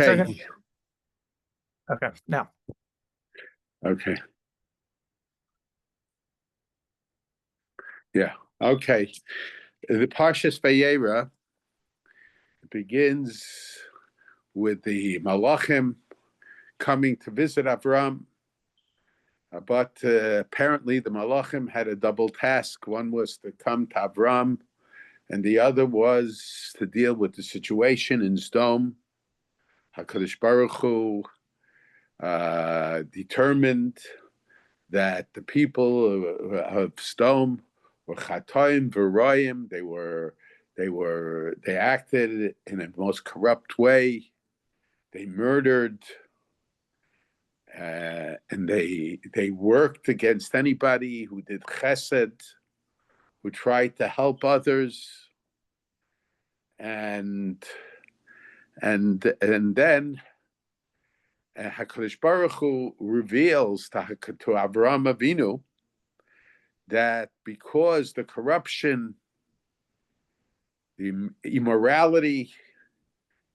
Okay. Okay, now. Okay. Yeah. Okay. The Parshas Vayeira begins with the Malachim coming to visit Avraham, but apparently the Malachim had a double task. One was to come to Avraham, and the other was to deal with the situation in Sedom. HaKadosh Baruch Hu determined that the people of Sedom were chatoim v'royim. They acted in a most corrupt way. They murdered, and they worked against anybody who did chesed, who tried to help others, and then HaKadosh Baruch Hu reveals to Avraham Avinu that because the corruption, the immorality,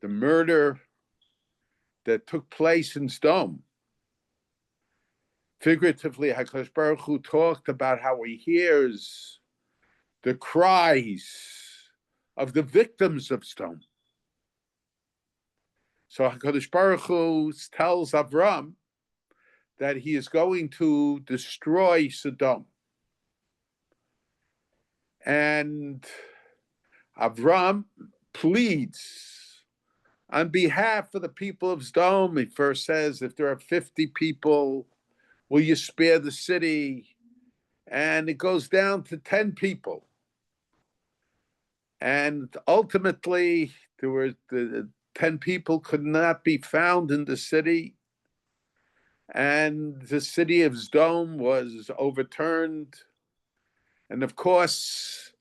the murder that took place in Sedom, figuratively, HaKadosh Baruch Hu talked about how he hears the cries of the victims of Sedom. So HaKadosh Baruch Hu tells Avraham that he is going to destroy Sedom. And Avraham pleads on behalf of the people of Sedom. He first says, if there are 50 people, will you spare the city? And it goes down to 10 people. And ultimately, there were the 10 people could not be found in the city. And the city of Sedom was overturned. And of course,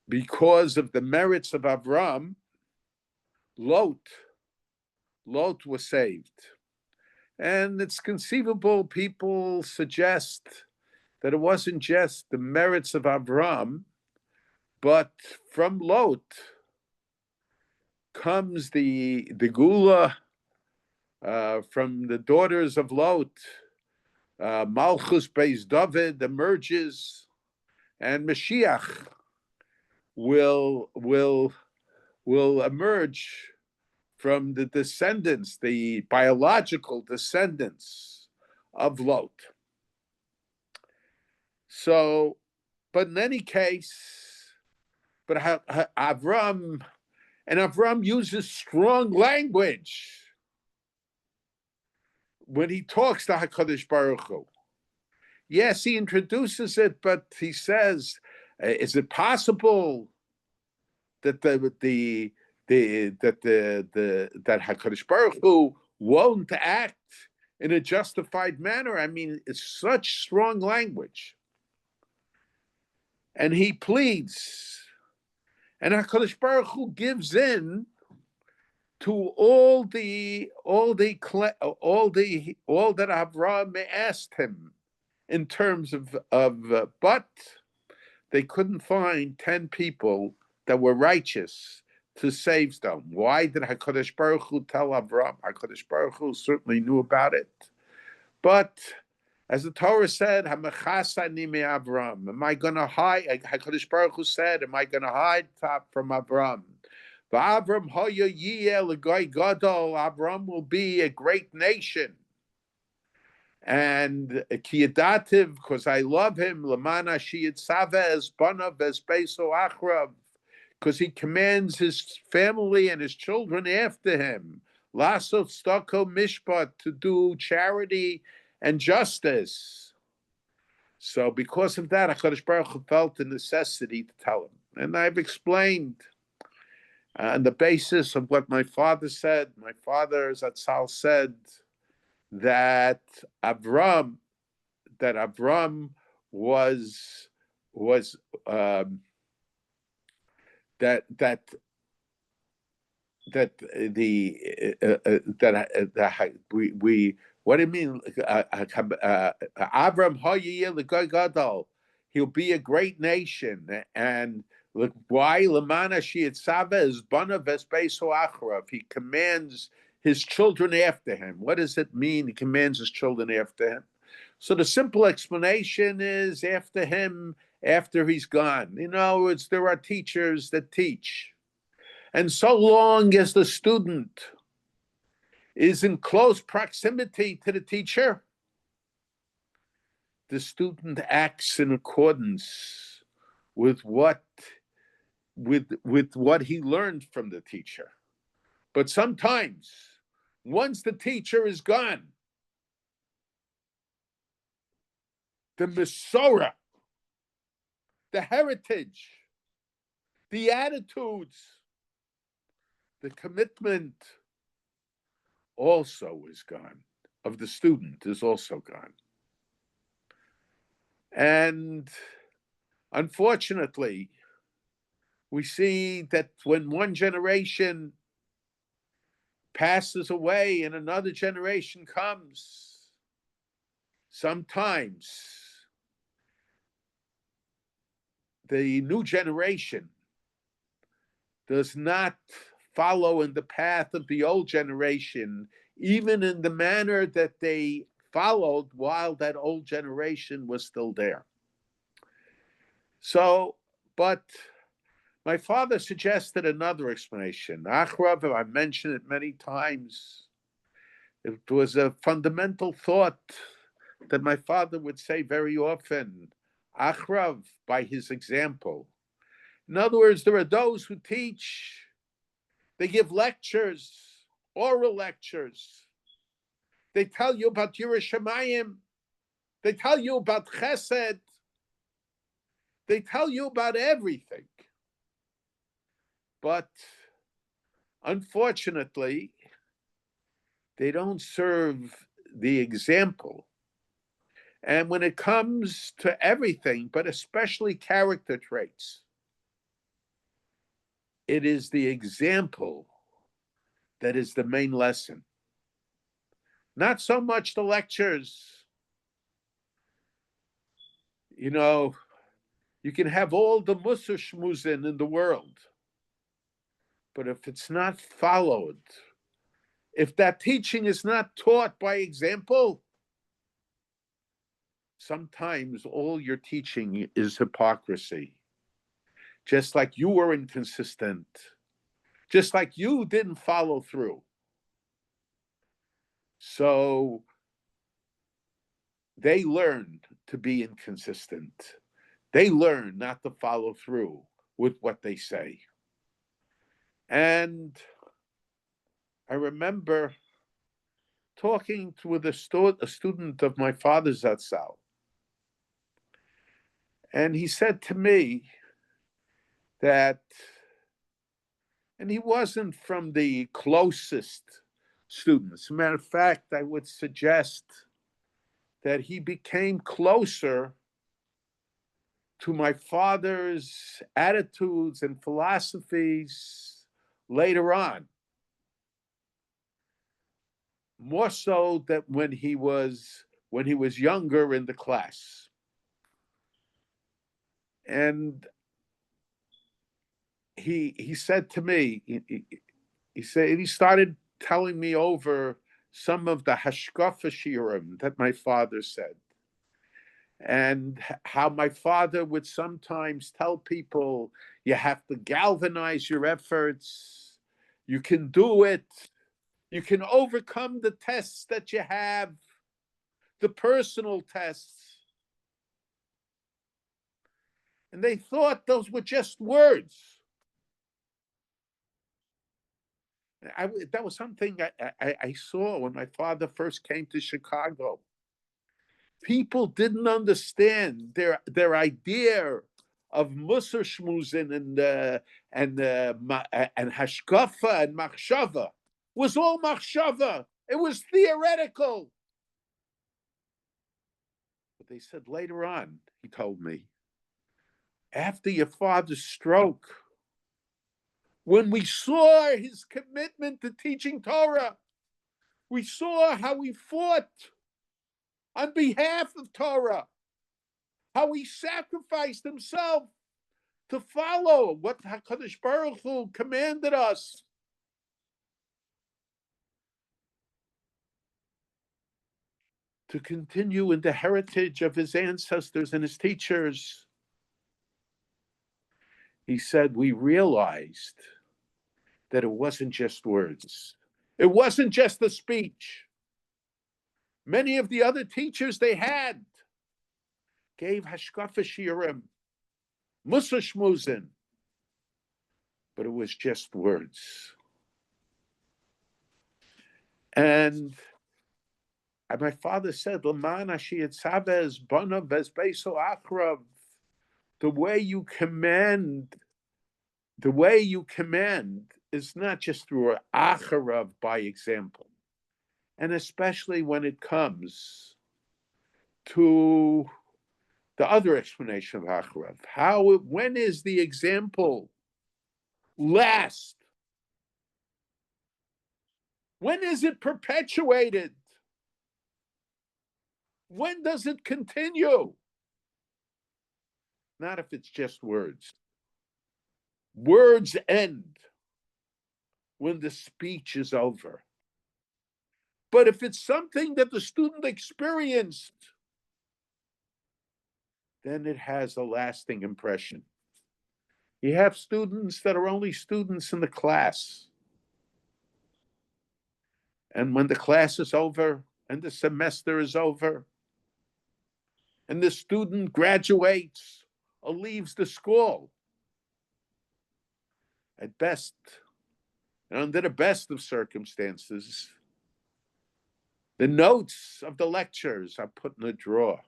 because of the merits of Avraham, Lot was saved. And it's conceivable people suggest that it wasn't just the merits of Avraham, but from Lot comes the Gula from the daughters of Lot. Malchus Beis Davened emerges, and Mashiach will emerge from the descendants, the biological descendants of Lot. So, but in any case, but Avraham uses strong language when he talks to HaKadosh Baruch Hu. Yes, he introduces it, but he says, is it possible that that HaKadosh Baruch Hu won't act in a justified manner? I mean, it's such strong language. And he pleads, and HaKadosh Baruch Hu gives in to all that Avraham asked him in terms of but they couldn't find 10 people that were righteous to save them. Why did HaKadosh Baruch Hu tell Avraham? HaKadosh Baruch Hu certainly knew about it, but as the Torah said, "Hamachasani me Avraham." Am I going to hide? HaKadosh Baruch Hu said, "Am I going to hide from Avraham?" Avraham will be a great nation. And Kiyadativ, because I love him, Lamana Shiyitzavez, Banav Vespeso Achrav, because he commands his family and his children after him. Lasot Stoko Mishpat, to do charity and justice. So because of that, HaKadosh Baruch Hu felt the necessity to tell him. And I've explained on the basis of what my father said. My father, Zatzal, said that Avraham was we what do you mean? Avraham gadol, he'll be a great nation, and Look, why? Lamana shiyitzave is bana vesbeiso achrav. He commands his children after him. What does it mean? He commands his children after him. So the simple explanation is after him, after he's gone. In other words, there are teachers that teach. And so long as the student is in close proximity to the teacher, the student acts in accordance with what he learned from the teacher. But sometimes, once the teacher is gone, the Masorah, the heritage, the attitudes, the commitment also is gone, of the student is also gone. And unfortunately, we see that when one generation passes away and another generation comes, sometimes the new generation does not follow in the path of the old generation, even in the manner that they followed while that old generation was still there. So, but my father suggested another explanation. Achrav, I mentioned it many times. It was a fundamental thought that my father would say very often. Achrav, by his example. In other words, there are those who teach. They give lectures, oral lectures. They tell you about Yerushalayim. They tell you about Chesed. They tell you about everything. But unfortunately, they don't serve the example. And when it comes to everything, but especially character traits, it is the example that is the main lesson. Not so much the lectures. You know, you can have all the Musar shmuzin in the world, but if it's not followed, if that teaching is not taught by example, sometimes all your teaching is hypocrisy. Just like you were inconsistent, just like you didn't follow through. So they learned to be inconsistent. They learn not to follow through with what they say. And I remember talking with a student of my father's Zatzal. And he said to me that, and he wasn't from the closest students. As a matter of fact, I would suggest that he became closer to my father's attitudes and philosophies later on, more so than when he was younger in the class. And he said to me, he started telling me over some of the hashkafa shiurim that my father said, and how my father would sometimes tell people, you have to galvanize your efforts, you can do it, you can overcome the tests that you have, the personal tests. And they thought those were just words. That was something I saw when my father first came to Chicago. People didn't understand their idea of Musar Shmuzin and Hashkafa and Machshava was all Machshava. It was theoretical. But they said later on, he told me, after your father's stroke, when we saw his commitment to teaching Torah, we saw how he fought on behalf of Torah, how he sacrificed himself to follow what HaKadosh Baruch Hu commanded us. To continue in the heritage of his ancestors and his teachers. He said, we realized that it wasn't just words. It wasn't just a speech. Many of the other teachers they had gave hashkafa shiurim, mussar shmuzin, but it was just words. And my father said, L'man ashiyat savez bana vesbeso akrav, the way you command is not just through acharav, by example. And especially when it comes to the other explanation of acharav, when is the example last? When is it perpetuated? When does it continue? Not if it's just words. Words end when the speech is over. But if it's something that the student experienced, then it has a lasting impression. You have students that are only students in the class. And when the class is over and the semester is over, and the student graduates or leaves the school, at best, and under the best of circumstances, the notes of the lectures are put in a drawer.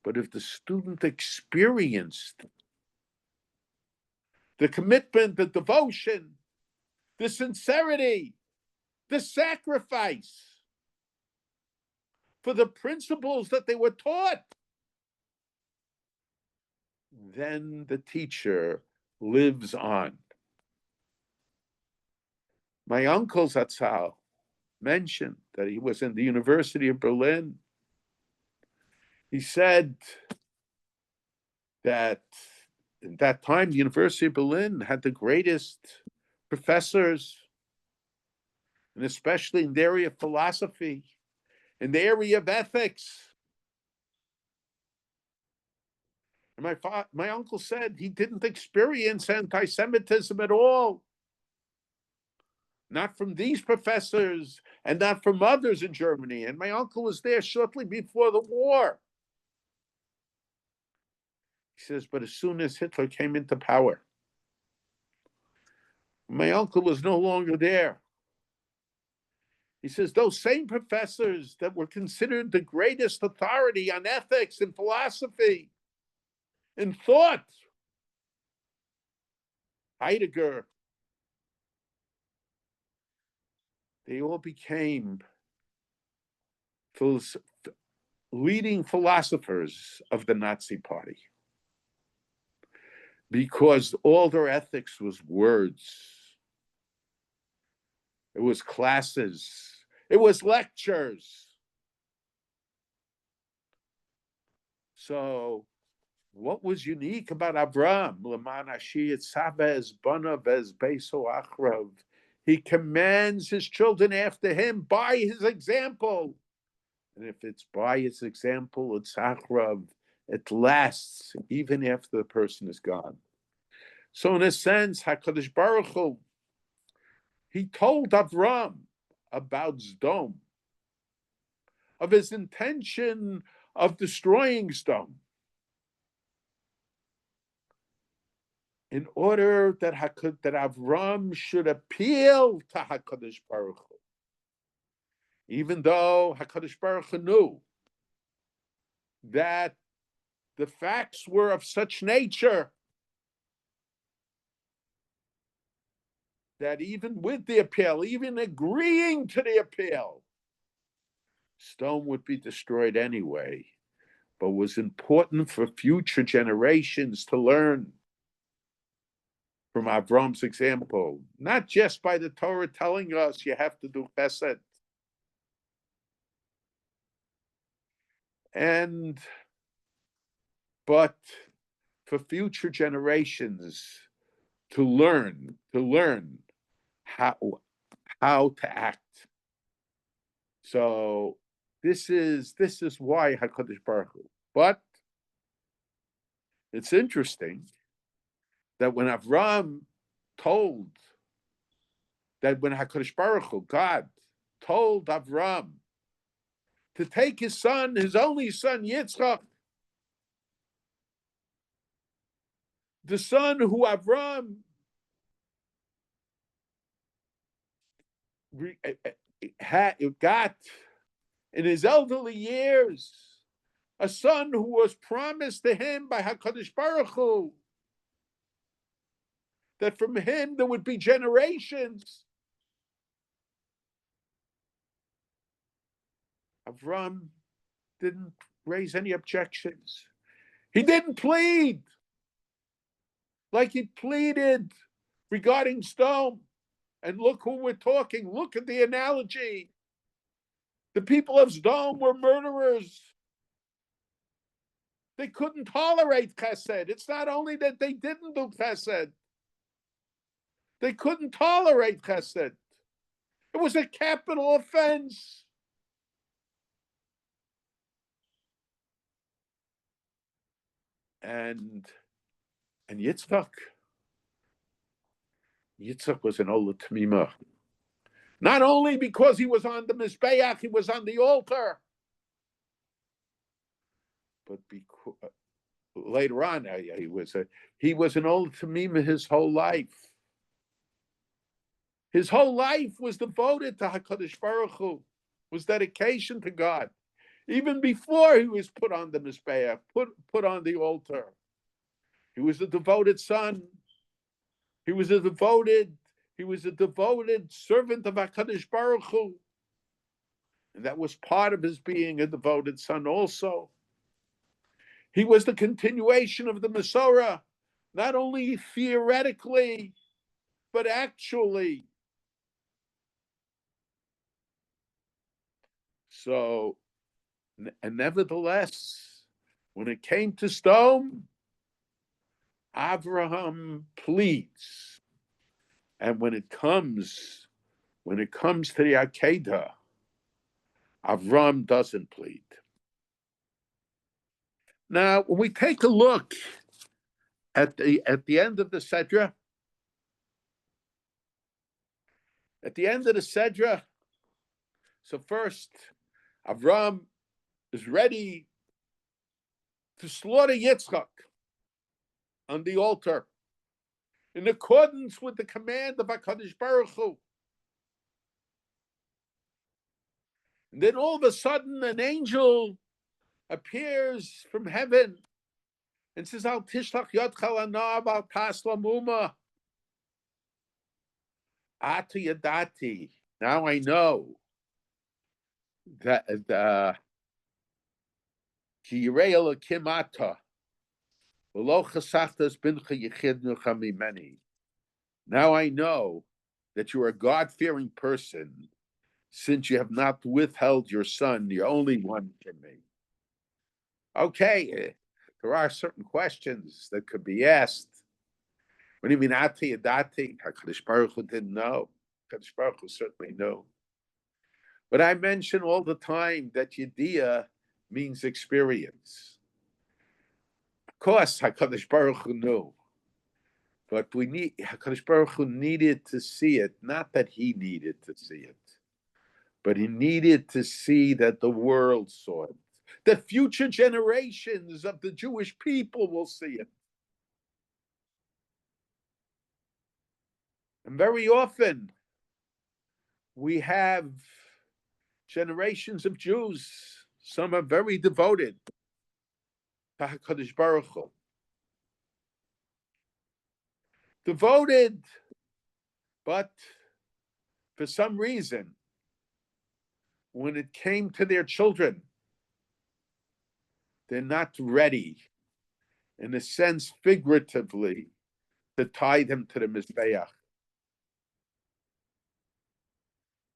But if the student experienced the commitment, the devotion, the sincerity, the sacrifice for the principles that they were taught, then the teacher lives on. My uncle Zatzal mentioned that he was in the University of Berlin. He said that at that time, the University of Berlin had the greatest professors, and especially in the area of philosophy, in the area of ethics. And my uncle said he didn't experience anti-Semitism at all. Not from these professors and not from others in Germany. And my uncle was there shortly before the war. He says, but as soon as Hitler came into power, my uncle was no longer there. He says, those same professors that were considered the greatest authority on ethics and philosophy and thought, Heidegger, they all became leading philosophers of the Nazi Party because all their ethics was words. It was classes. It was lectures. So what was unique about Avraham? He commands his children after him by his example. And if it's by his example, it's achrav, it lasts even after the person is gone. So in a sense, HaKadosh Baruch Hu, he told Avraham about Sedom, of his intention of destroying Sedom, in order that Avraham should appeal to HaKadosh Baruch Hu. Even though HaKadosh Baruch Hu knew that the facts were of such nature that even with the appeal, even agreeing to the appeal, Sedom would be destroyed anyway, but was important for future generations to learn from Avram's example, not just by the Torah telling us you have to do chesed. But for future generations to learn how to act. So this is why HaKadosh Baruch Hu. But it's interesting that when Avraham told that when HaKadosh Baruch Hu, God, told Avraham to take his son, his only son, Yitzchak, the son who Avraham got in his elderly years, a son who was promised to him by HaKadosh Baruch Hu, that from him there would be generations. Avraham didn't raise any objections. He didn't plead like he pleaded regarding Sedom. And look who we're talking. Look at the analogy. The people of Sedom were murderers. They couldn't tolerate chesed. It's not only that they didn't do chesed. They couldn't tolerate chesed. It was a capital offense. And Yitzchak was an Ola Tamima. Not only because he was on the Mizbeach, he was on the altar, but because later on he was an Ola Tamima his whole life. His whole life was devoted to HaKadosh Baruch Hu, was dedication to God. Even before he was put on the Mizbeach, put on the altar. He was a devoted son. He was a devoted servant of HaKadosh Baruch Hu. And that was part of his being a devoted son also. He was the continuation of the Masorah, not only theoretically, but actually. So, and nevertheless, when it came to Sedom, Avraham pleads. And when it comes to the Akeida, Avraham doesn't plead. Now, when we take a look at the end of the Sedra, so first, Avraham is ready to slaughter Yitzchak on the altar in accordance with the command of HaKadosh Baruch Hu. And then all of a sudden, an angel appears from heaven and says, Al tishlach yodcha lanav al tas lamuma. Ata yadati. Now I know that ki yirei Elokim ata v'lo chasachtas bincha yichid nucha mimeni. Now I know that you are a God-fearing person, since you have not withheld your son, your only one, from me. Okay, there are certain questions that could be asked. What do you mean, Ati Yadati? HaKadosh Baruch Hu didn't know. HaKadosh Baruch Hu certainly knew. But I mention all the time that Yediyah means experience. Of course, HaKadosh Baruch Hu knew. But HaKadosh Baruch Hu needed to see it, not that he needed to see it, but he needed to see that the world saw it, that future generations of the Jewish people will see it. And very often, we have generations of Jews, some are very devoted to HaKadosh Baruch Hu. Devoted, but for some reason, when it came to their children, they're not ready, in a sense, figuratively, to tie them to the Mizbeach.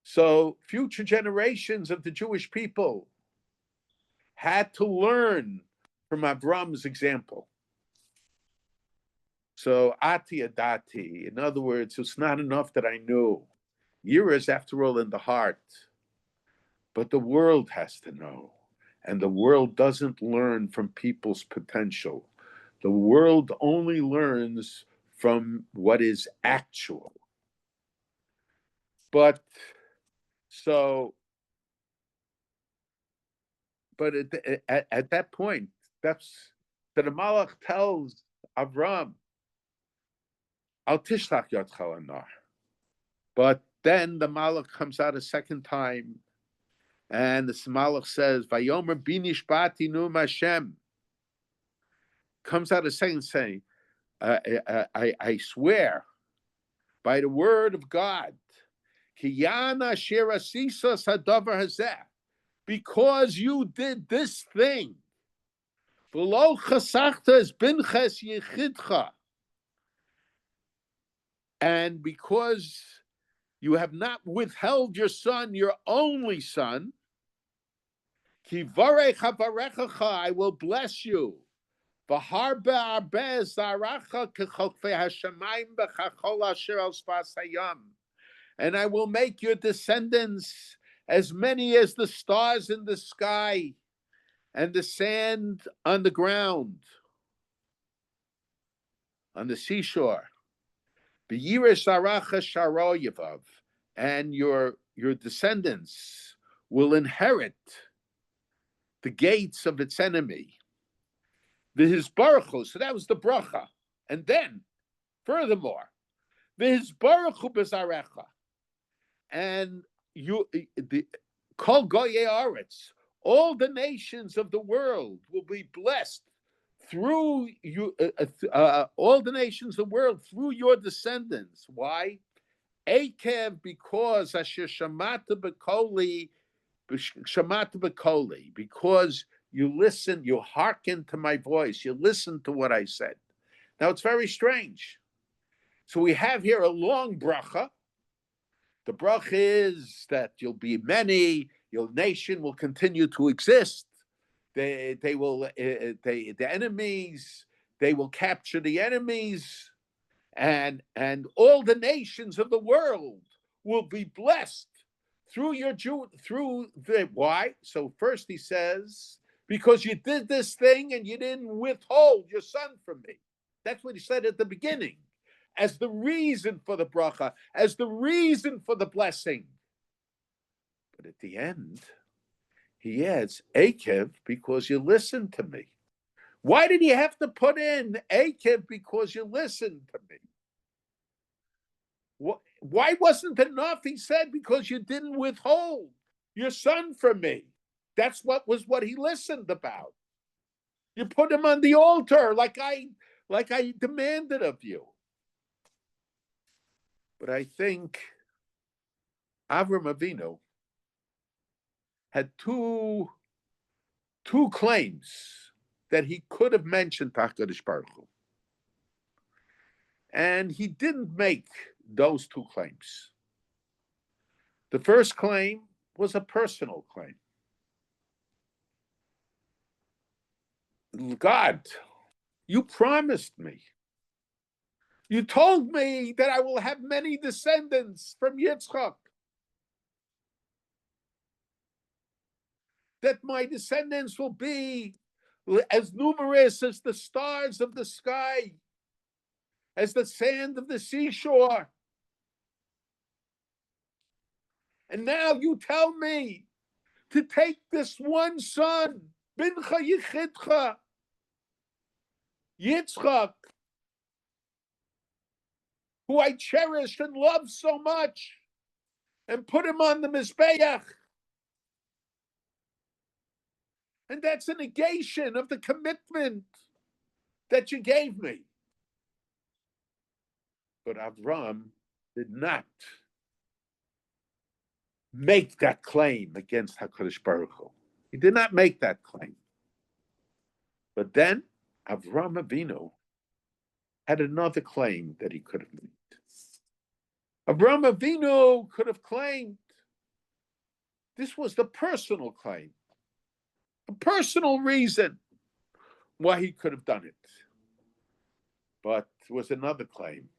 So future generations of the Jewish people had to learn from Avraham's example. So ati adati, in other words, it's not enough that I knew. Yira is, after all, in the heart. But the world has to know. And the world doesn't learn from people's potential. The world only learns from what is actual. But at that point, that's that the Malach tells Avraham, Al tishlach yotcha lanar. But then the Malach comes out a second time, and the Malach says, Vayomer binishbati nu Hashem. Comes out a second saying, I swear by the word of God, Kiyana shirasisas hadavar hazeh, because you did this thing, v'lo chasachta es binches yechidcha, and because you have not withheld your son, your only son, ki varech havarechacha, I will bless you. And I will make your descendants as many as the stars in the sky and the sand on the ground, on the seashore. And your descendants will inherit the gates of its enemy. The Hizbaruchu, so that was the bracha. And then, furthermore, the Hizbaruchu bezarecha, and the Kol Goyei Aretz, all the nations of the world will be blessed through you. All the nations of the world through your descendants. Why? Akev, because Asher Shamata B'Koli, because you listen, you hearken to my voice, you listen to what I said. Now it's very strange. So we have here a long bracha. The bracha is that you'll be many, your nation will continue to exist. The enemies, they will capture the enemies, and all the nations of the world will be blessed through why? So first he says, because you did this thing and you didn't withhold your son from me. That's what he said at the beginning, as the reason for the bracha, as the reason for the blessing. But at the end, he adds, Akev, because you listened to me. Why did he have to put in Akev, because you listened to me? Why wasn't it enough? He said, because you didn't withhold your son from me. That's what he listened about. You put him on the altar like I demanded of you. But I think Avraham Avinu had two claims that he could have mentioned to HaKadosh Baruch Hu. And he didn't make those two claims. The first claim was a personal claim. God, you promised me. You told me that I will have many descendants from Yitzchak. That my descendants will be as numerous as the stars of the sky, as the sand of the seashore. And now you tell me to take this one son, Bincha Yichidcha, Yitzchak, who I cherished and loved so much, and put him on the Mizbeach. And that's a negation of the commitment that you gave me. But Avraham did not make that claim against HaKadosh Baruch Hu. He did not make that claim. But then Avraham Avinu had another claim that he could have made. Avraham Avinu could have claimed, this was the personal claim, a personal reason why he could have done it. But there was another claim,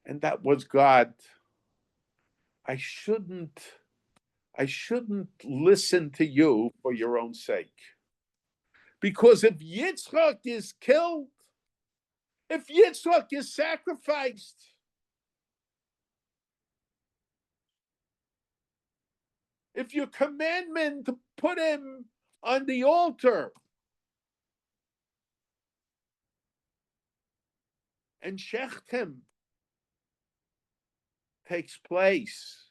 and that was, God, I shouldn't listen to you for your own sake. Because if Yitzchak is killed, if Yitzchak is sacrificed, if your commandment to put him on the altar and shecht him takes place,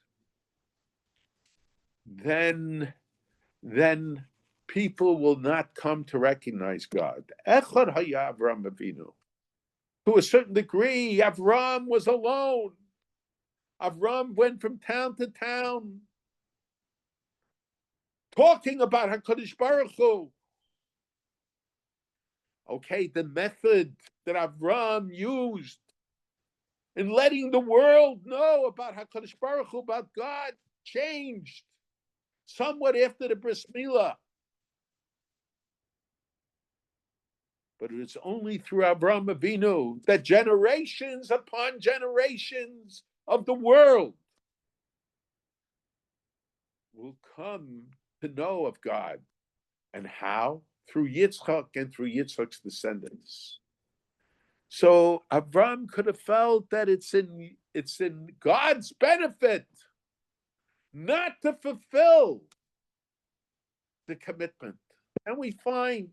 then people will not come to recognize God. Echad haya Avraham Avinu. To a certain degree, Avraham was alone. Avraham went from town to town, talking about HaKadosh Baruch Hu. Okay, the method that Avraham used in letting the world know about HaKadosh Baruch Hu, about God, changed somewhat after the Bris Milah. But it's only through Avraham Avinu that generations upon generations of the world will come to know of God. And how? Through Yitzchak and through Yitzchak's descendants. So Avraham could have felt that it's in God's benefit not to fulfill the commitment. And we find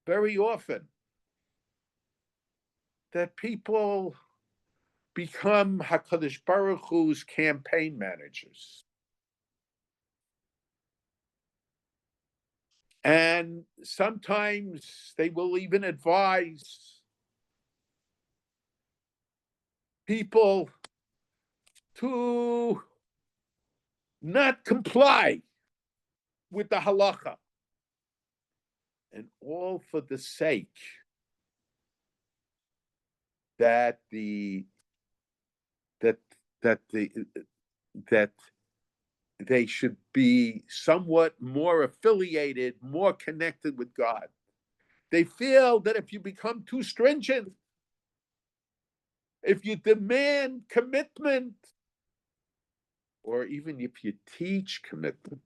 very often that people become HaKadosh Baruch Hu's campaign managers. And sometimes they will even advise people to not comply with the halacha. And all for the sake that they should be somewhat more affiliated, more connected with God. They feel that if you become too stringent, if you demand commitment, or even if you teach commitment,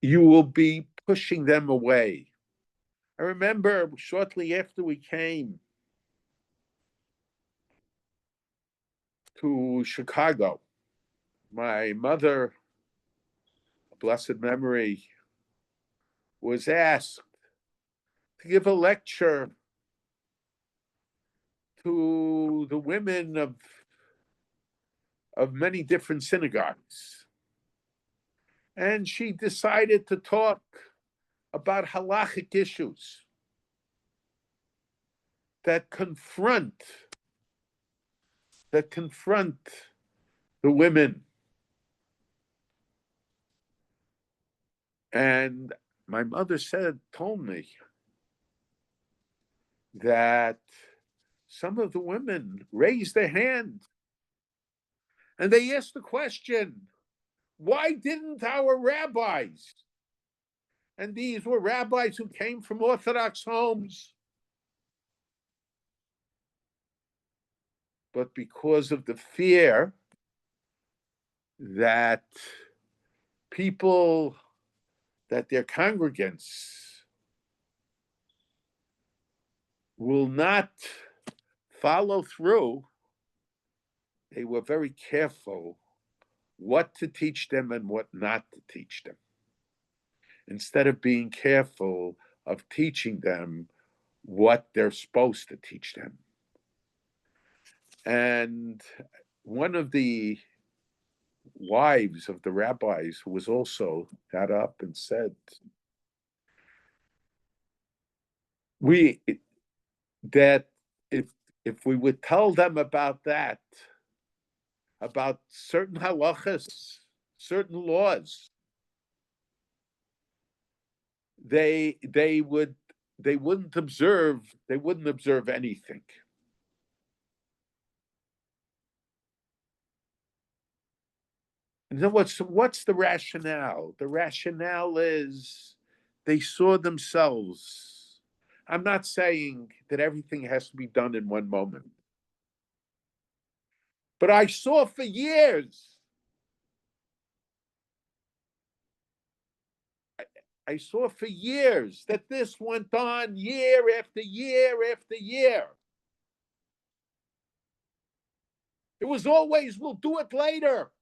you will be pushing them away. I remember shortly after we came to Chicago, my mother, blessed memory, was asked to give a lecture to the women of many different synagogues. And she decided to talk about halachic issues that confront the women. And my mother told me that some of the women raised their hand and they asked the question, why didn't our rabbis, and these were rabbis who came from Orthodox homes, but because of the fear that their congregants will not follow through, they were very careful what to teach them and what not to teach them, instead of being careful of teaching them what they're supposed to teach them. And one of the wives of the rabbis who was also got up and said, that if we would tell them about that, about certain halachas, certain laws, they wouldn't observe anything. And then what's the rationale? The rationale is they saw themselves. I'm not saying that everything has to be done in one moment, but I saw for years. I saw for years that this went on year after year after year. It was always, we'll do it later.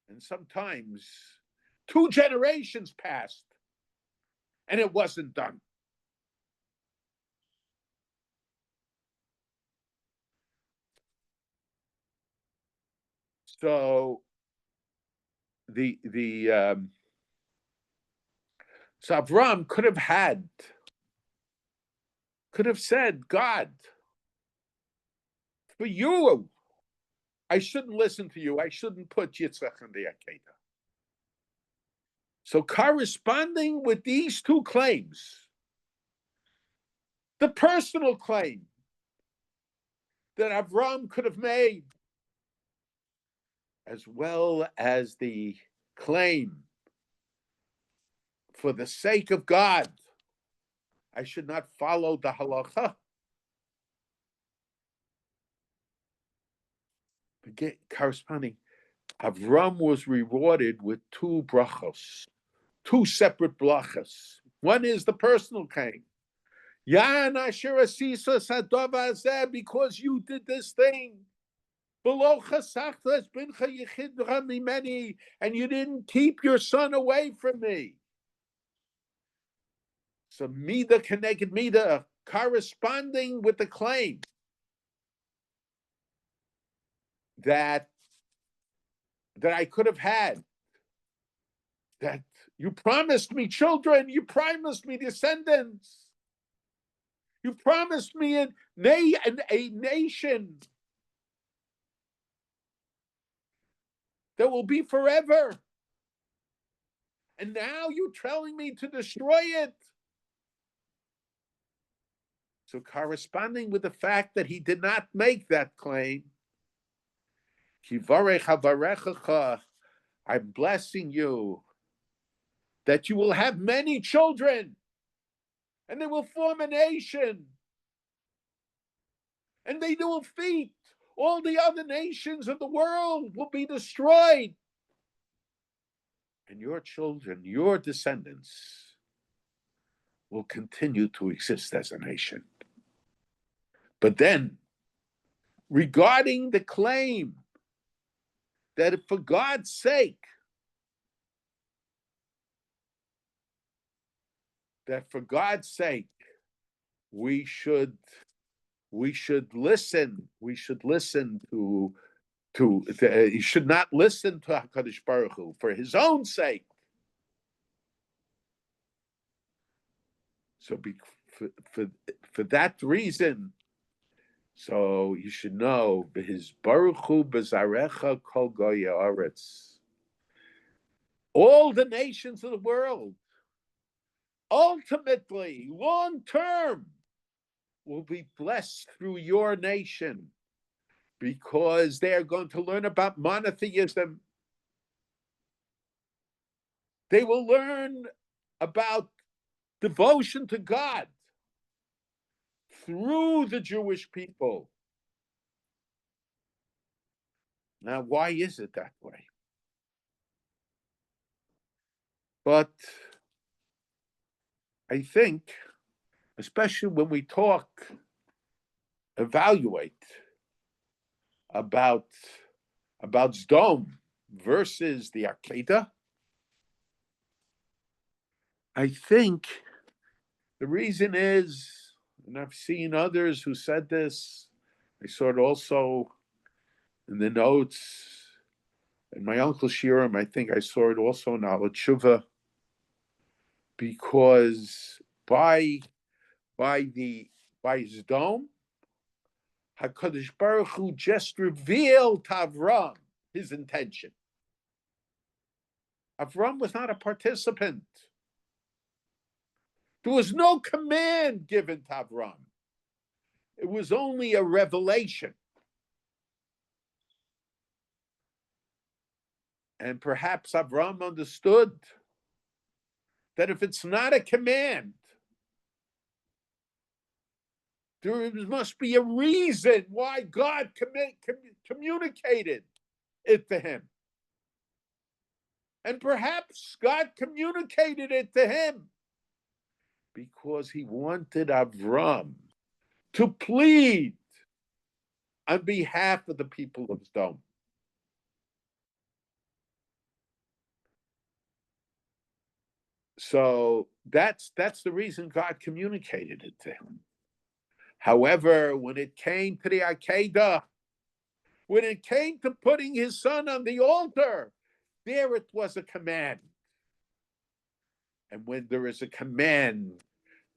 And sometimes 2 generations passed and it wasn't done. So so Avraham could have said, God, for you, I shouldn't listen to you. I shouldn't put Yitzchak in the Akeida. So corresponding with these 2 claims, the personal claim that Avraham could have made, as well as the claim for the sake of God, I should not follow the halacha. Corresponding, Avram was rewarded with 2 brachos, 2 separate brachas. One is the personal claim. Yan asher asisa sadov hazeh, because you did this thing. Below chasachta bincha yichidra mimeni, and you didn't keep your son away from me. So mida connected mida, corresponding with the claim that I could have had, that you promised me children, you promised me descendants, you promised me a nation that will be forever. And now you're telling me to destroy it. So corresponding with the fact that he did not make that claim, I'm blessing you that you will have many children and they will form a nation and they will defeat all the other nations of the world, will be destroyed. And your children, your descendants, will continue to exist as a nation. But then, regarding the claim that for God's sake, we should listen. We should listen to he should not listen to HaKadosh Baruch Hu for his own sake. So for that reason, so you should know, his Baruch Hu bezarecha kol goyei haaretz. All the nations of the world, ultimately, long term, will be blessed through your nation, because they are going to learn about monotheism. They will learn about devotion to God through the Jewish people. Now, why is it that way? But I think, especially when we evaluate about Sedom versus the Akeida, I think the reason is, and I've seen others who said this, I saw it also in the notes in my uncle's shiurim, I think I saw it also in Al Tshuva, because by Sedom, HaKadosh Baruch Hu just revealed to Avraham his intention. Avraham was not a participant. There was no command given to Avraham. It was only a revelation. And perhaps Avraham understood that if it's not a command, there must be a reason why God communicated it to him. And perhaps God communicated it to him because he wanted Avraham to plead on behalf of the people of Sedom. So that's the reason God communicated it to him. However, when it came to the Akeida, when it came to putting his son on the altar, there it was a command. And when there is a command,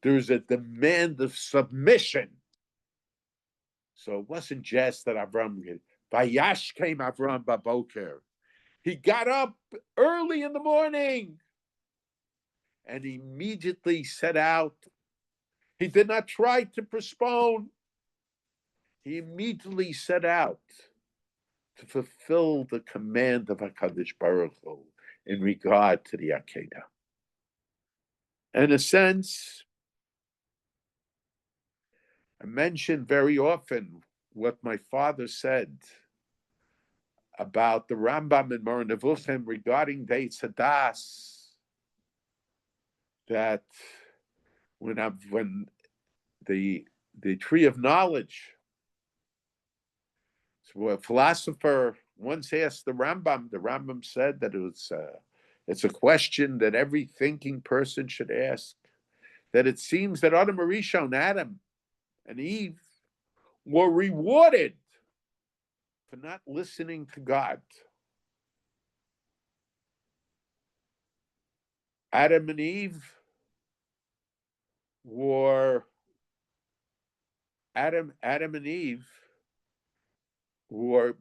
there's a demand of submission. So it wasn't just that Avraham, Vayash came Avraham Baboker. He got up early in the morning and immediately set out. He did not try to postpone. He immediately set out to fulfill the command of HaKadosh Baruch Hu in regard to the Akeida. In a sense, I mention very often what my father said about the Rambam and Moreh Nevuchim regarding the Eitz Hadas, that when the tree of knowledge, so a philosopher once asked the Rambam said that it's a question that every thinking person should ask, that it seems that Adam Arishon, Adam and Eve, were rewarded for not listening to God. Adam and Eve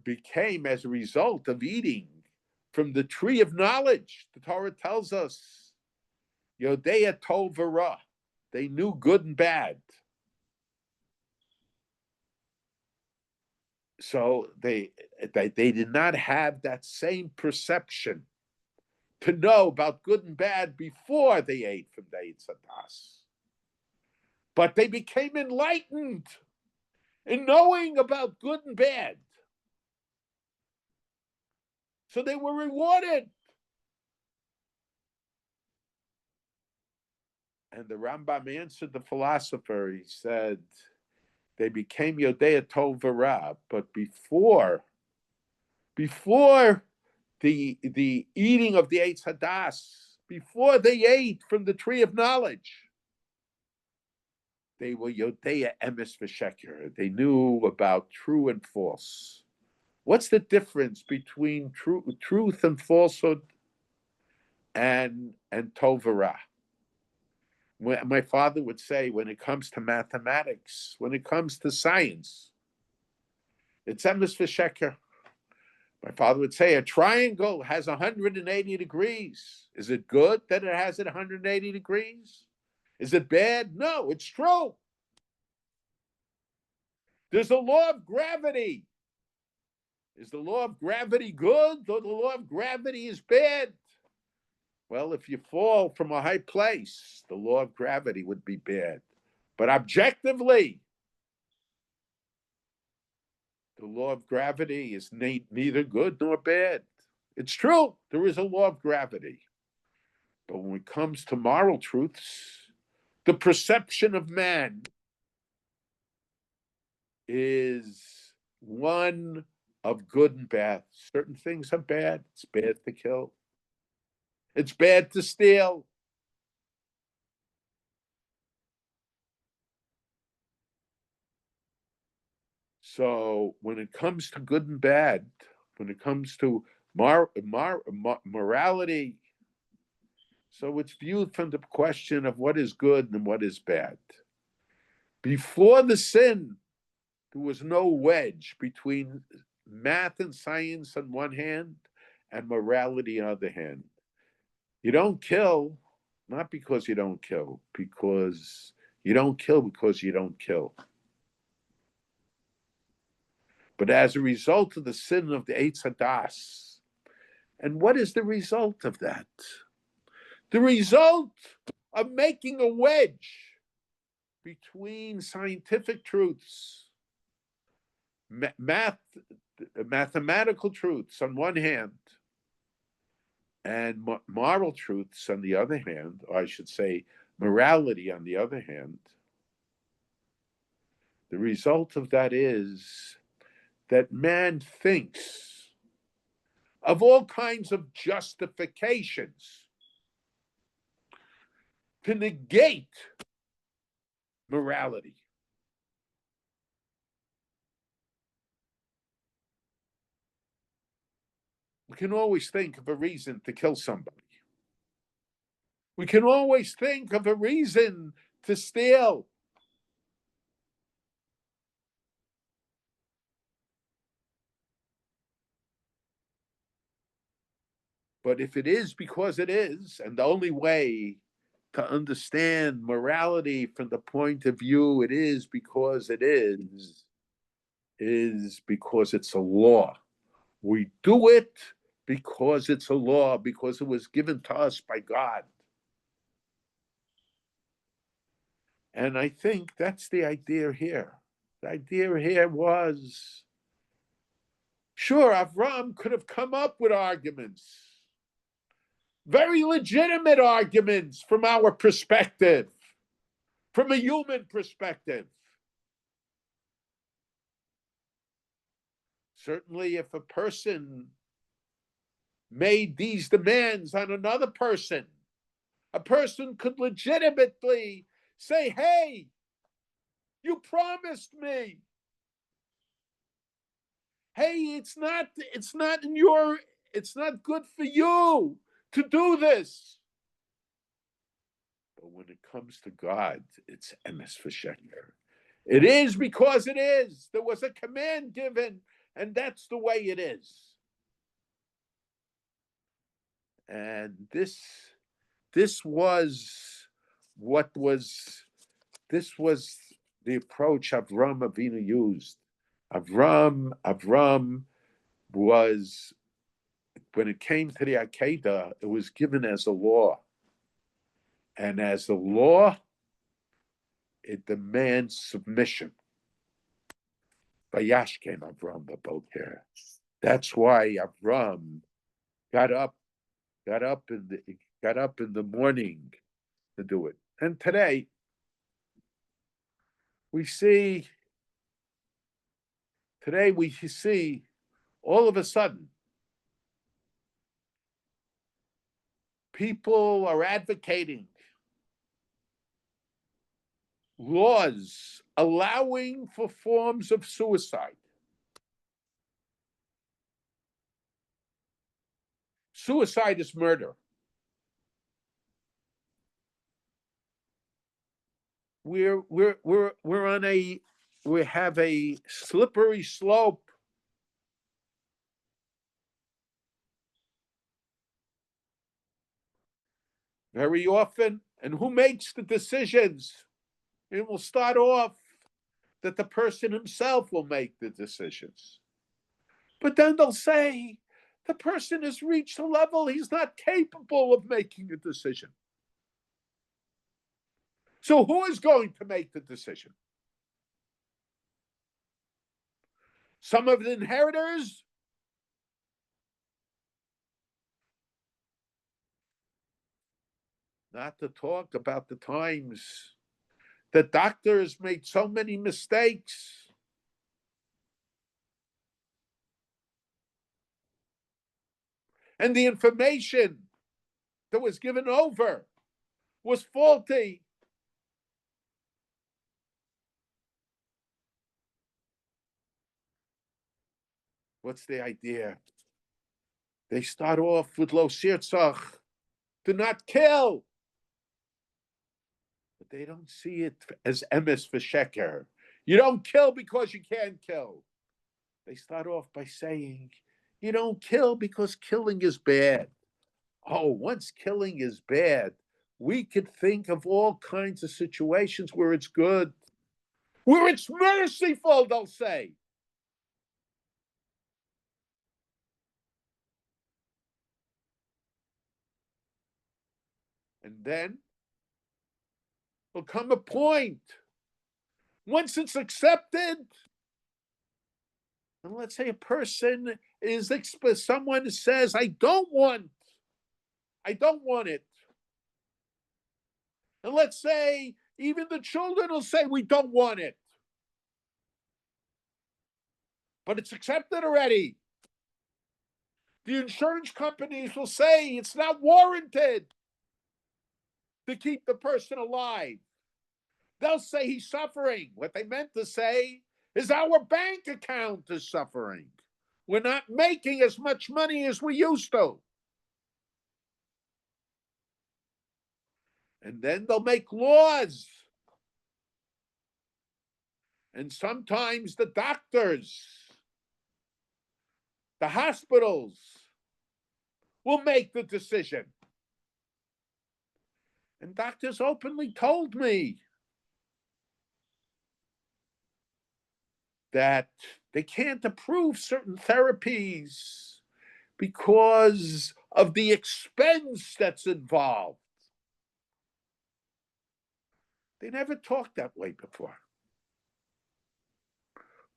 became as a result of eating from the tree of knowledge. The Torah tells us, Yodea Tov V'Ra. They knew good and bad. So they did not have that same perception to know about good and bad before they ate from the Eitz Hadas. But they became enlightened in knowing about good and bad. So they were rewarded. And the Rambam answered the philosopher. He said, they became Yodea Tov V'Ra, but before the eating of the Eitz Hadas, before they ate from the tree of knowledge, they were Yodea Emes V'Sheker. They knew about true and false. What's the difference between truth and falsehood and Tov V'Ra? My father would say, when it comes to mathematics, when it comes to science, it's Emes V'Sheker. My father would say, a triangle has 180 degrees. Is it good that it has it 180 degrees? Is it bad? No, it's true. There's a law of gravity. Is the law of gravity good or the law of gravity is bad? Well, if you fall from a high place, the law of gravity would be bad. But objectively, the law of gravity is neither good nor bad. It's true. There is a law of gravity. But when it comes to moral truths, the perception of man is one of good and bad. Certain things are bad. It's bad to kill. It's bad to steal. So when it comes to good and bad, when it comes to morality, so it's viewed from the question of what is good and what is bad. Before the sin, there was no wedge between math and science on one hand and morality on the other hand. You don't kill, not because you don't kill, because you don't kill because you don't kill. But as a result of the sin of the Eitz Hadas And what is the result of that? The result of making a wedge between scientific truths, mathematical truths on one hand, and moral truths on the other hand, or I should say morality on the other hand. The result of that is that man thinks of all kinds of justifications to negate morality. We can always think of a reason to kill somebody. We can always think of a reason to steal. But if it is because it is, and the only way to understand morality from the point of view it is because it is because it's a law. We do it because it's a law, because it was given to us by God. And I think that's the idea here. The idea here was, sure, Avraham could have come up with arguments, very legitimate arguments from our perspective, from a human perspective. Certainly, if a person made these demands on another person, a person could legitimately say, hey, you promised me. Hey, it's not good for you to do this. But when it comes to God, it's emes v'sheker. It is because it is. There was a command given, and that's the way it is. And this was the approach Avraham Avinu used. Avraham was, when it came to the Akeida, it was given as a law. And as a law, it demands submission. Vayashkem Avraham b'boker. That's why Avraham got up in the morning to do it. And today we see all of a sudden people are advocating laws allowing for forms of suicide. Suicide is murder. We have a slippery slope. Very often, and who makes the decisions? It will start off that the person himself will make the decisions. But then they'll say the person has reached a level he's not capable of making a decision. So who is going to make the decision? Some of the inheritors? Not to talk about the times that doctors made so many mistakes. And the information that was given over was faulty. What's the idea? They start off with lo sirtzach, do not kill. But they don't see it as emes v'sheker. You don't kill because you can't kill. They start off by saying, you don't kill because killing is bad. Oh, once killing is bad, we could think of all kinds of situations where it's good, where it's merciful, they'll say. And then will come a point, once it's accepted, and let's say a person someone says, I don't want it. And let's say even the children will say, we don't want it. But it's accepted already. The insurance companies will say it's not warranted to keep the person alive. They'll say he's suffering. What they meant to say is our bank account is suffering. We're not making as much money as we used to. And then they'll make laws. And sometimes the doctors, the hospitals will make the decision. And doctors openly told me that they can't approve certain therapies because of the expense that's involved. They never talked that way before.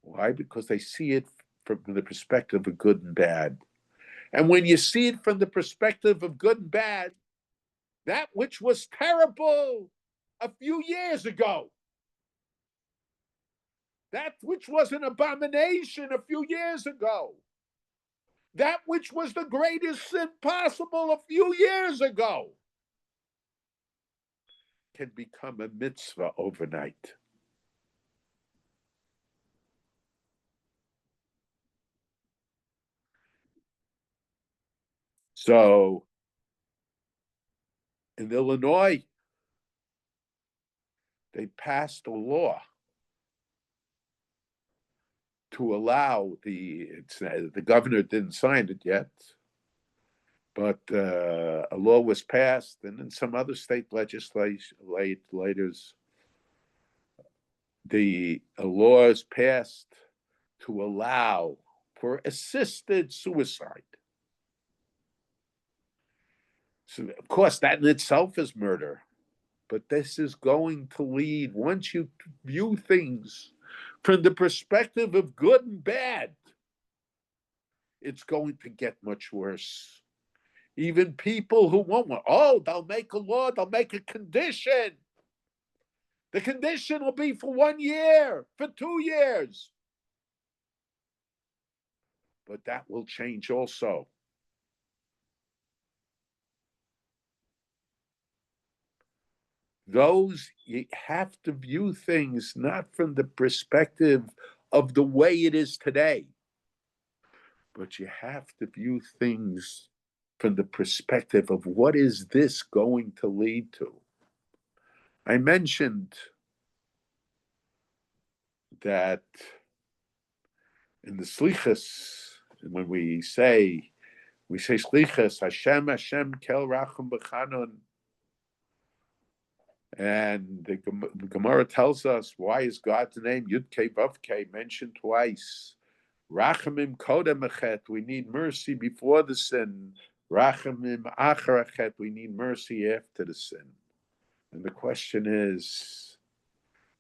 Why? Because they see it from the perspective of good and bad. And when you see it from the perspective of good and bad, that which was terrible a few years ago, that which was an abomination a few years ago, that which was the greatest sin possible a few years ago, can become a mitzvah overnight. So, in Illinois, they passed a law to allow the governor didn't sign it yet, but a law was passed, and in some other state legislators, a law is passed to allow for assisted suicide. So, of course, that in itself is murder, but this is going to lead, once you view things from the perspective of good and bad, it's going to get much worse. Even people who won't want, they'll make a law, they'll make a condition. The condition will be for 1 year, for 2 years. But that will change also. Those, you have to view things not from the perspective of the way it is today, but you have to view things from the perspective of what is this going to lead to. I mentioned that in the slichas, when we say slichas, Hashem kel rachum b'chanon, and the Gemara tells us, why is God's name Yud Kei Vav Kei mentioned twice? Rachamim kodem achet, we need mercy before the sin. Rachamim achar achet, we need mercy after the sin. And the question is,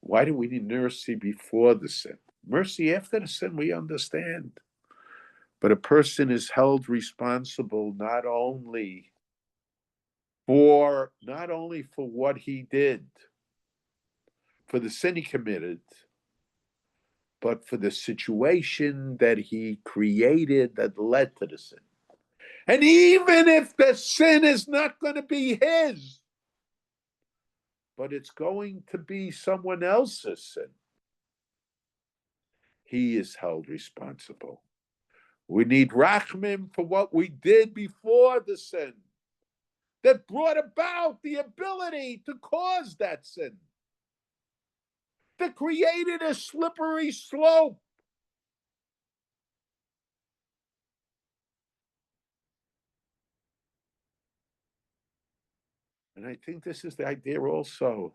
why do we need mercy before the sin? Mercy after the sin, we understand. But a person is held responsible not only for what he did, for the sin he committed, but for the situation that he created that led to the sin. And even if the sin is not going to be his, but it's going to be someone else's sin, he is held responsible. We need rachmim for what we did before the sin that brought about the ability to cause that sin, that created a slippery slope. And I think this is the idea also.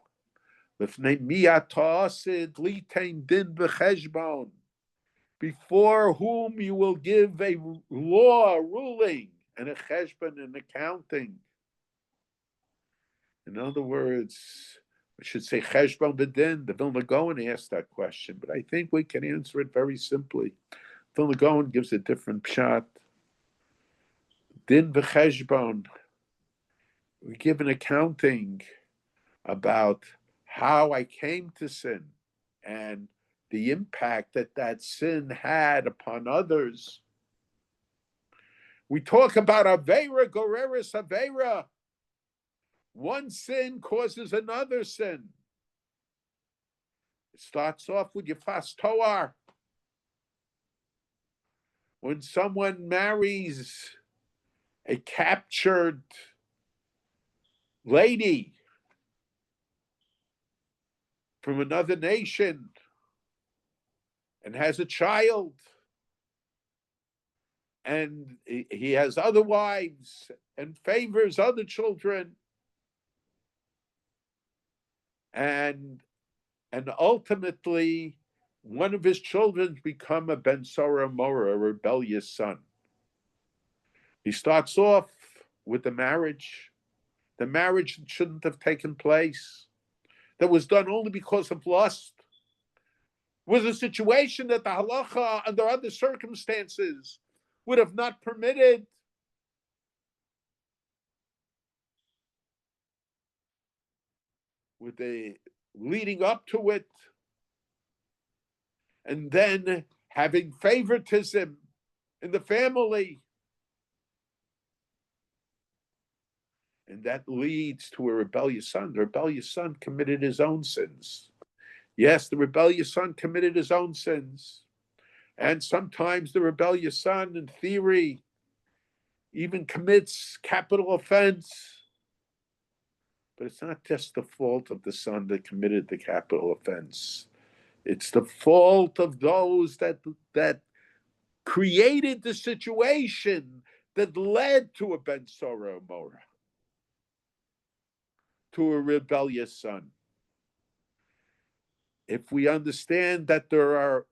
Before whom you will give a law, a ruling, and a cheshbon, an accounting. In other words, we should say Cheshbon B'din. The Vilna Gaon asked that question, but I think we can answer it very simply. Vilna Gaon gives a different pshat. Din v'cheshbon. We give an accounting about how I came to sin and the impact that that sin had upon others. We talk about Avraham, Goreris Avraham. One sin causes another sin. It starts off with your fast toar. When someone marries a captured lady from another nation and has a child, and he has other wives and favors other children, and ultimately one of his children become a Ben Sora Mora, a rebellious son. He starts off with the marriage that shouldn't have taken place, that was done only because of lust, was a situation that the halacha under other circumstances would have not permitted. With the leading up to it, and then having favoritism in the family. And that leads to a rebellious son. The rebellious son committed his own sins. Yes, the rebellious son committed his own sins. And sometimes the rebellious son, in theory, even commits capital offense. But it's not just the fault of the son that committed the capital offense. It's the fault of those that created the situation that led to a Ben Sora Mora, to a rebellious son. If we understand that there are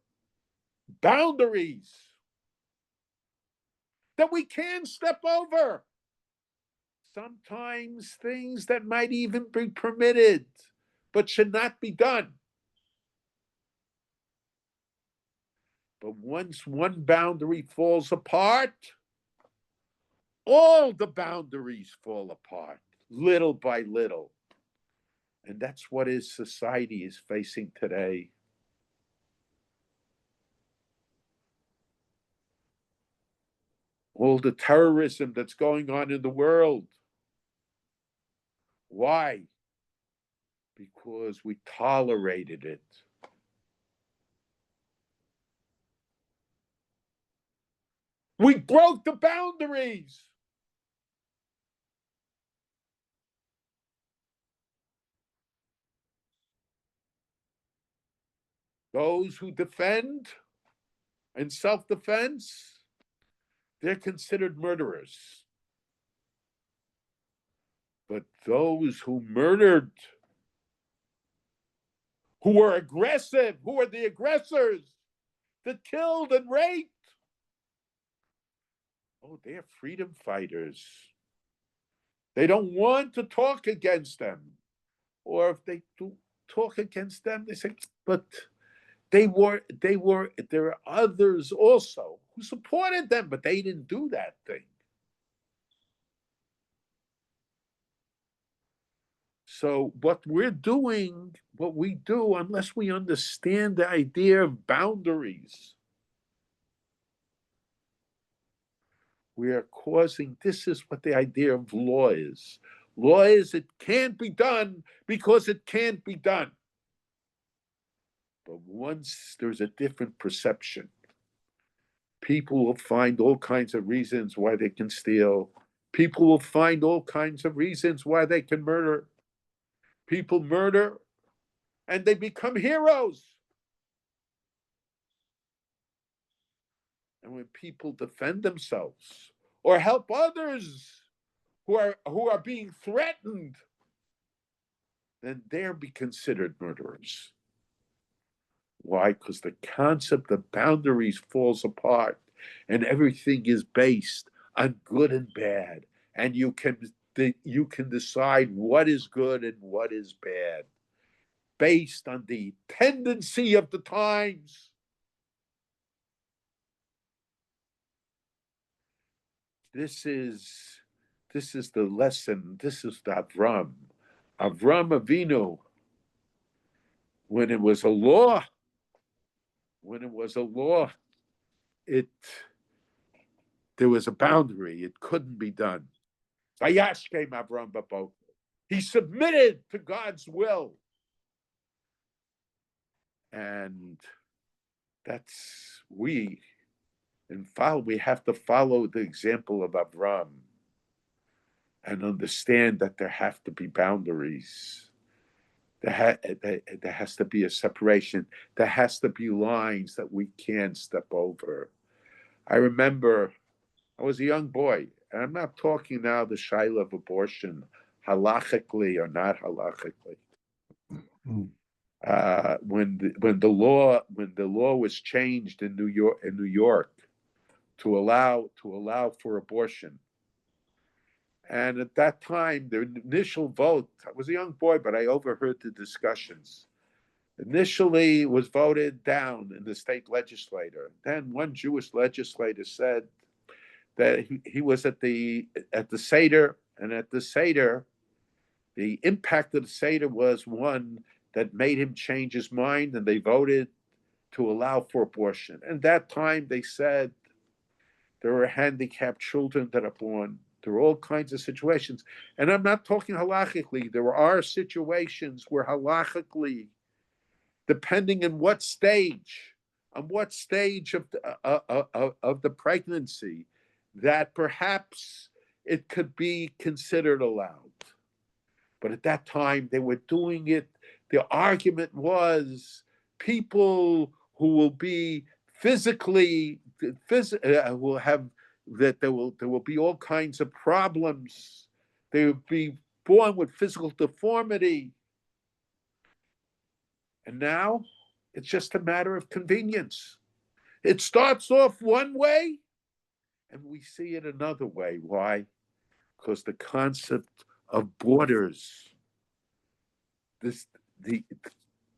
boundaries that we can step over, sometimes things that might even be permitted but should not be done. But once one boundary falls apart, all the boundaries fall apart, little by little. And that's what his society is facing today. All the terrorism that's going on in the world. Why? Because we tolerated it. We broke the boundaries. Those who defend in self-defense, they're considered murderers. But those who murdered, who were aggressive, who are the aggressors that killed and raped, oh, they're freedom fighters. They don't want to talk against them. Or if they do talk against them, they say, but there are others also who supported them, but they didn't do that thing. So what we do, unless we understand the idea of boundaries, we are causing, this is what the idea of law is. Law is it can't be done because it can't be done. But once there's a different perception, people will find all kinds of reasons why they can steal. People will find all kinds of reasons why they can murder. People murder and they become heroes. And when people defend themselves or help others who are being threatened, then they'll be considered murderers. Why? Because the concept of boundaries falls apart and everything is based on good and bad. And you can that you can decide what is good and what is bad based on the tendency of the times. This is the lesson. This is the Avraham. Avraham Avinu, when it was a law, there was a boundary. It couldn't be done. Vayash came Avraham Babo. He submitted to God's will. And that's we have to follow the example of Avraham and understand that there have to be boundaries. There has to be a separation. There has to be lines that we can't step over. I remember I was a young boy, and I'm not talking now the shaila of abortion, halachically or not halachically. When the law was changed in New York to allow for abortion, and at that time the initial vote, I was a young boy, but I overheard the discussions. Initially, it was voted down in the state legislature. Then one Jewish legislator said that he was at the Seder, and at the Seder, the impact of the Seder was one that made him change his mind, and they voted to allow for abortion. And at that time, they said there are handicapped children that are born. There are all kinds of situations. And I'm not talking halachically. There are situations where halachically, depending on what stage of the pregnancy, that perhaps it could be considered allowed. But at that time, they were doing it. The argument was people who will be will have that there will be all kinds of problems. They will be born with physical deformity. And now it's just a matter of convenience. It starts off one way and we see it another way. Why? Because the concept of borders, the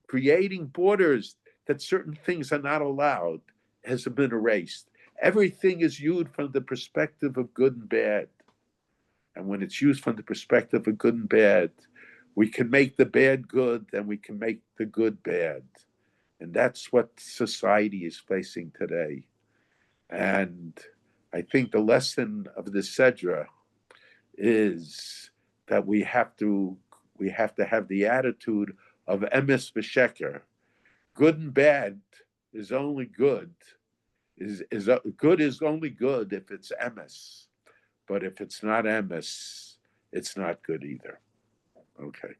creating borders that certain things are not allowed, has been erased. Everything is viewed from the perspective of good and bad. And when it's used from the perspective of good and bad, we can make the bad good and we can make the good bad. And that's what society is facing today. And I think the lesson of the Sedra is that we have to have the attitude of emes v'sheker. Good and bad is only good. Good is only good if it's emes, but if it's not emes, it's not good either. Okay.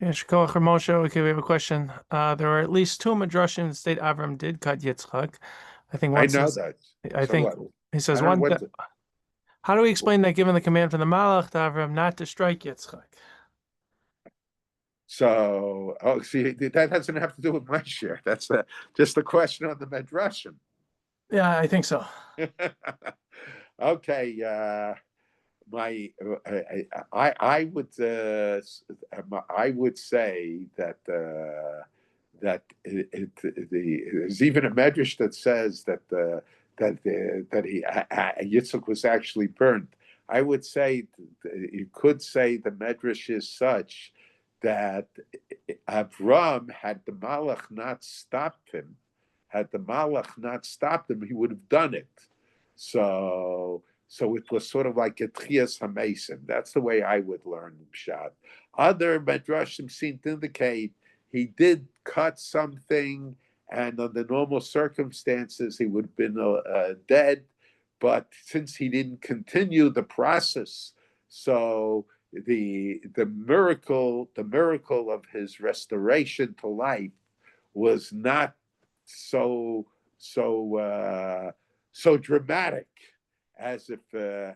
Yeah, Shkoach Moshe. Okay, we have a question. There are at least two midrashim that state Avram did cut Yitzchak. I think one I know says, that. I So think what? he says I don't know one. what How do we explain that given the command from the Malach to Avram not to strike Yitzchak? So, see, that doesn't have to do with my share. That's just a question on the midrashim. Yeah, I think so. Okay. I would say that there's even a medrash that says that Yitzchak was actually burnt. I would say you could say the medrash is such that Avraham, had the Malach not stopped him, he would have done it. So it was sort of like a Tchias HaMesim. That's the way I would learn Pshat. Other Medrashim seem to indicate he did cut something, and under normal circumstances, he would have been dead. But since he didn't continue the process, so the miracle of his restoration to life was not so dramatic as if the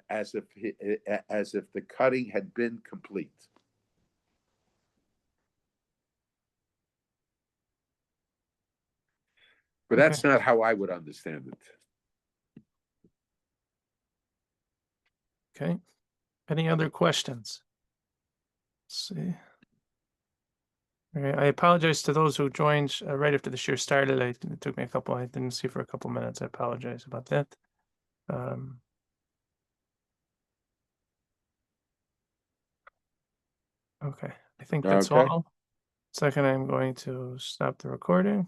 cutting had been complete. But that's not how I would understand it. Okay. Any other questions? Let's see. Okay, I apologize to those who joined right after the shir started. It took me I didn't see for a couple minutes. I apologize about that. Okay, I think that's Okay. all. Second, I'm going to stop the recording.